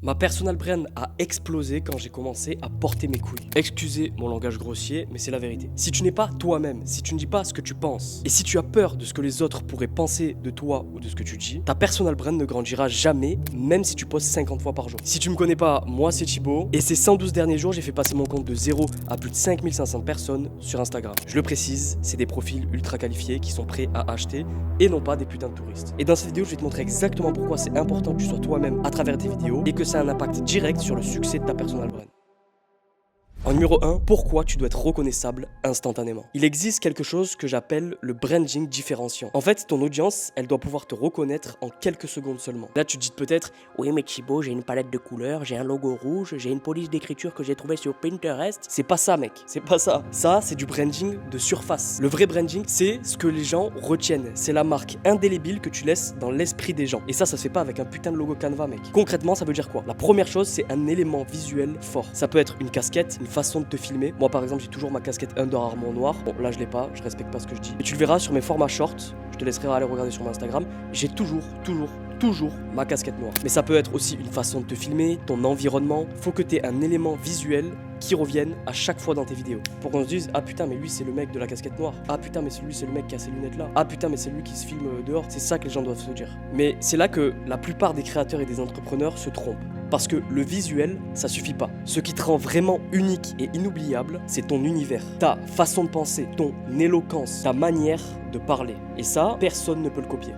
Ma personal brand a explosé quand j'ai commencé à porter mes couilles. Excusez mon langage grossier, mais c'est la vérité. Si tu n'es pas toi-même, si tu ne dis pas ce que tu penses, et si tu as peur de ce que les autres pourraient penser de toi ou de ce que tu dis, ta personal brand ne grandira jamais, même si tu postes 50 fois par jour. Si tu me connais pas, moi c'est Thibaut, et ces 112 derniers jours, j'ai fait passer mon compte de 0 à plus de 5500 personnes sur Instagram. Je le précise, c'est des profils ultra qualifiés qui sont prêts à acheter, et non pas des putains de touristes. Et dans cette vidéo, je vais te montrer exactement pourquoi c'est important que tu sois toi-même à travers tes vidéos, et que ça a un impact direct sur le succès de ta personal brand. En numéro 1, pourquoi tu dois être reconnaissable instantanément. Il existe quelque chose que j'appelle le branding différenciant. En fait, ton audience, elle doit pouvoir te reconnaître en quelques secondes seulement. Là, tu te dis peut-être, oui mais Thibaut, j'ai une palette de couleurs, j'ai un logo rouge, j'ai une police d'écriture que j'ai trouvée sur Pinterest. C'est pas ça mec, c'est pas ça. Ça, c'est du branding de surface. Le vrai branding, c'est ce que les gens retiennent. C'est la marque indélébile que tu laisses dans l'esprit des gens. Et ça se fait pas avec un putain de logo Canva mec. Concrètement, ça veut dire quoi? La première chose, c'est un élément visuel fort. Ça peut être une casquette, une façon de te filmer. Moi par exemple j'ai toujours ma casquette Under Armour noire. Bon là je l'ai pas, je respecte pas ce que je dis. Mais tu le verras sur mes formats shorts, je te laisserai aller regarder sur mon Instagram. J'ai toujours ma casquette noire. Mais ça peut être aussi une façon de te filmer, ton environnement. Faut que tu aies un élément visuel qui revienne à chaque fois dans tes vidéos. Pour qu'on se dise, ah putain mais lui c'est le mec de la casquette noire. Ah putain mais c'est lui, c'est le mec qui a ces lunettes là. Ah putain mais c'est lui qui se filme dehors. C'est ça que les gens doivent se dire. Mais c'est là que la plupart des créateurs et des entrepreneurs se trompent. Parce que le visuel, ça suffit pas. Ce qui te rend vraiment unique et inoubliable, c'est ton univers, ta façon de penser, ton éloquence, ta manière de parler. Et ça, personne ne peut le copier.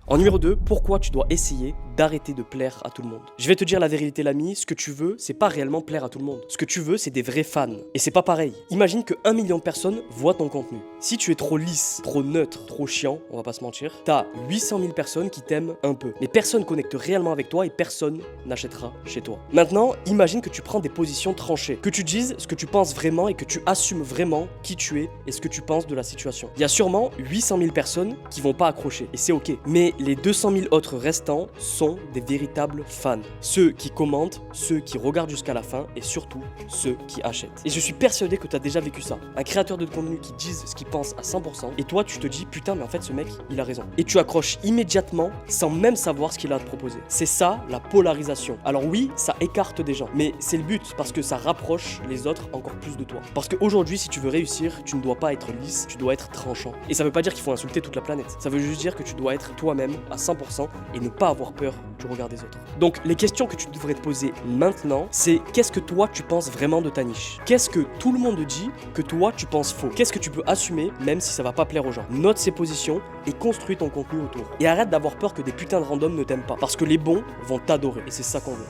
En numéro 2, pourquoi tu dois essayer d'arrêter de plaire à tout le monde. Je vais te dire la vérité l'ami, ce que tu veux, c'est pas réellement plaire à tout le monde. Ce que tu veux, c'est des vrais fans. Et c'est pas pareil. Imagine que 1 million de personnes voient ton contenu. Si tu es trop lisse, trop neutre, trop chiant, on va pas se mentir, t'as 800 000 personnes qui t'aiment un peu. Mais personne connecte réellement avec toi et personne n'achètera chez toi. Maintenant, imagine que tu prends des positions tranchées, que tu dises ce que tu penses vraiment et que tu assumes vraiment qui tu es et ce que tu penses de la situation. Il y a sûrement 800 000 personnes qui vont pas accrocher et c'est ok. Mais les 200 000 autres restants sont des véritables fans. Ceux qui commentent, ceux qui regardent jusqu'à la fin et surtout ceux qui achètent. Et je suis persuadé que tu as déjà vécu ça. Un créateur de contenu qui dise ce qu'il pense à 100% et toi tu te dis putain mais en fait ce mec il a raison. Et tu accroches immédiatement sans même savoir ce qu'il a à te proposer. C'est ça la polarisation. Alors oui, ça écarte des gens, mais c'est le but parce que ça rapproche les autres encore plus de toi. Parce qu'aujourd'hui si tu veux réussir, tu ne dois pas être lisse, tu dois être tranchant. Et ça veut pas dire qu'il faut insulter toute la planète. Ça veut juste dire que tu dois être toi-même à 100% et ne pas avoir peur du regard des autres. Donc les questions que tu devrais te poser maintenant, c'est qu'est-ce que toi tu penses vraiment de ta niche? Qu'est-ce que tout le monde dit que toi tu penses faux? Qu'est-ce que tu peux assumer même si ça va pas plaire aux gens? Note ces positions et construis ton contenu autour. Et arrête d'avoir peur que des putains de randoms ne t'aiment pas. Parce que les bons vont t'adorer et c'est ça qu'on veut.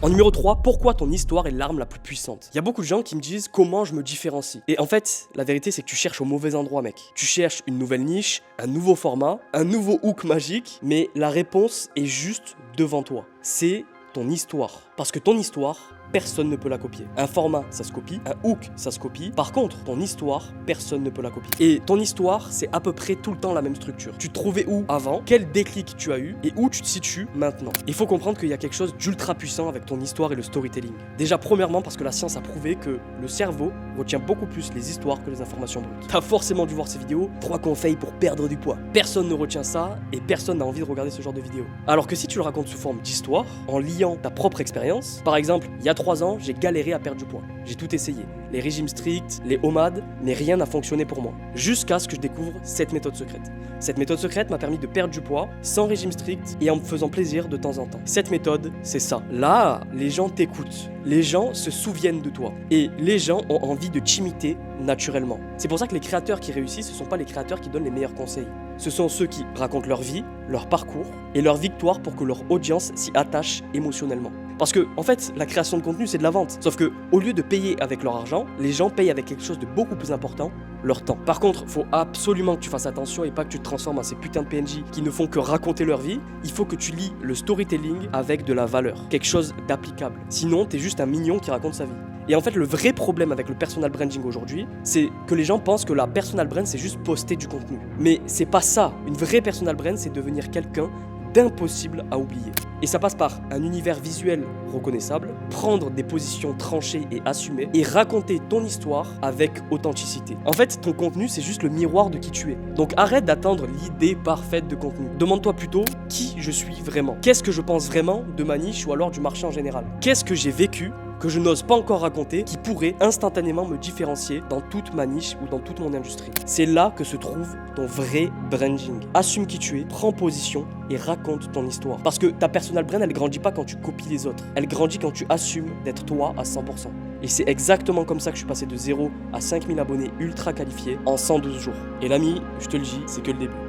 En numéro 3, pourquoi ton histoire est l'arme la plus puissante? Il y a beaucoup de gens qui me disent comment je me différencie. Et en fait, la vérité c'est que tu cherches au mauvais endroit mec. Tu cherches une nouvelle niche, un nouveau format, un nouveau hook magique, mais la réponse est juste devant toi. C'est ton histoire. Parce que ton histoire, personne ne peut la copier. Un format, ça se copie. Un hook, ça se copie. Par contre, ton histoire, personne ne peut la copier. Et ton histoire, c'est à peu près tout le temps la même structure. Tu te trouvais où avant? Quel déclic tu as eu? Et où tu te situes maintenant? Il faut comprendre qu'il y a quelque chose d'ultra puissant avec ton histoire et le storytelling. Déjà, premièrement, parce que la science a prouvé que le cerveau retient beaucoup plus les histoires que les informations brutes. T'as forcément dû voir ces vidéos. 3 conseils pour perdre du poids. Personne ne retient ça et personne n'a envie de regarder ce genre de vidéos. Alors que si tu le racontes sous forme d'histoire, en liant ta propre expérience, par exemple, il y a 3 ans, j'ai galéré à perdre du poids. J'ai tout essayé. Les régimes stricts, les OMAD, mais rien n'a fonctionné pour moi. Jusqu'à ce que je découvre cette méthode secrète. Cette méthode secrète m'a permis de perdre du poids sans régime strict et en me faisant plaisir de temps en temps. Cette méthode, c'est ça. Là, les gens t'écoutent. Les gens se souviennent de toi. Et les gens ont envie de t'imiter naturellement. C'est pour ça que les créateurs qui réussissent, ce ne sont pas les créateurs qui donnent les meilleurs conseils. Ce sont ceux qui racontent leur vie, leur parcours et leur victoire pour que leur audience s'y attache émotionnellement. Parce que, en fait, la création de contenu, c'est de la vente. Sauf que, au lieu de payer avec leur argent, les gens payent avec quelque chose de beaucoup plus important, leur temps. Par contre, faut absolument que tu fasses attention et pas que tu te transformes en ces putains de PNJ qui ne font que raconter leur vie. Il faut que tu lis le storytelling avec de la valeur, quelque chose d'applicable. Sinon, t'es juste un mignon qui raconte sa vie. Et en fait, le vrai problème avec le personal branding aujourd'hui, c'est que les gens pensent que la personal brand, c'est juste poster du contenu. Mais c'est pas ça. Une vraie personal brand, c'est devenir quelqu'un d'impossible à oublier. Et ça passe par un univers visuel reconnaissable, prendre des positions tranchées et assumées, et raconter ton histoire avec authenticité. En fait, ton contenu, c'est juste le miroir de qui tu es. Donc arrête d'attendre l'idée parfaite de contenu. Demande-toi plutôt qui je suis vraiment. Qu'est-ce que je pense vraiment de ma niche ou alors du marché en général? Qu'est-ce que j'ai vécu que je n'ose pas encore raconter, qui pourrait instantanément me différencier dans toute ma niche ou dans toute mon industrie. C'est là que se trouve ton vrai branding. Assume qui tu es, prends position et raconte ton histoire. Parce que ta personal brand, elle grandit pas quand tu copies les autres. Elle grandit quand tu assumes d'être toi à 100%. Et c'est exactement comme ça que je suis passé de 0 à 5000 abonnés ultra qualifiés en 112 jours. Et l'ami, je te le dis, c'est que le début.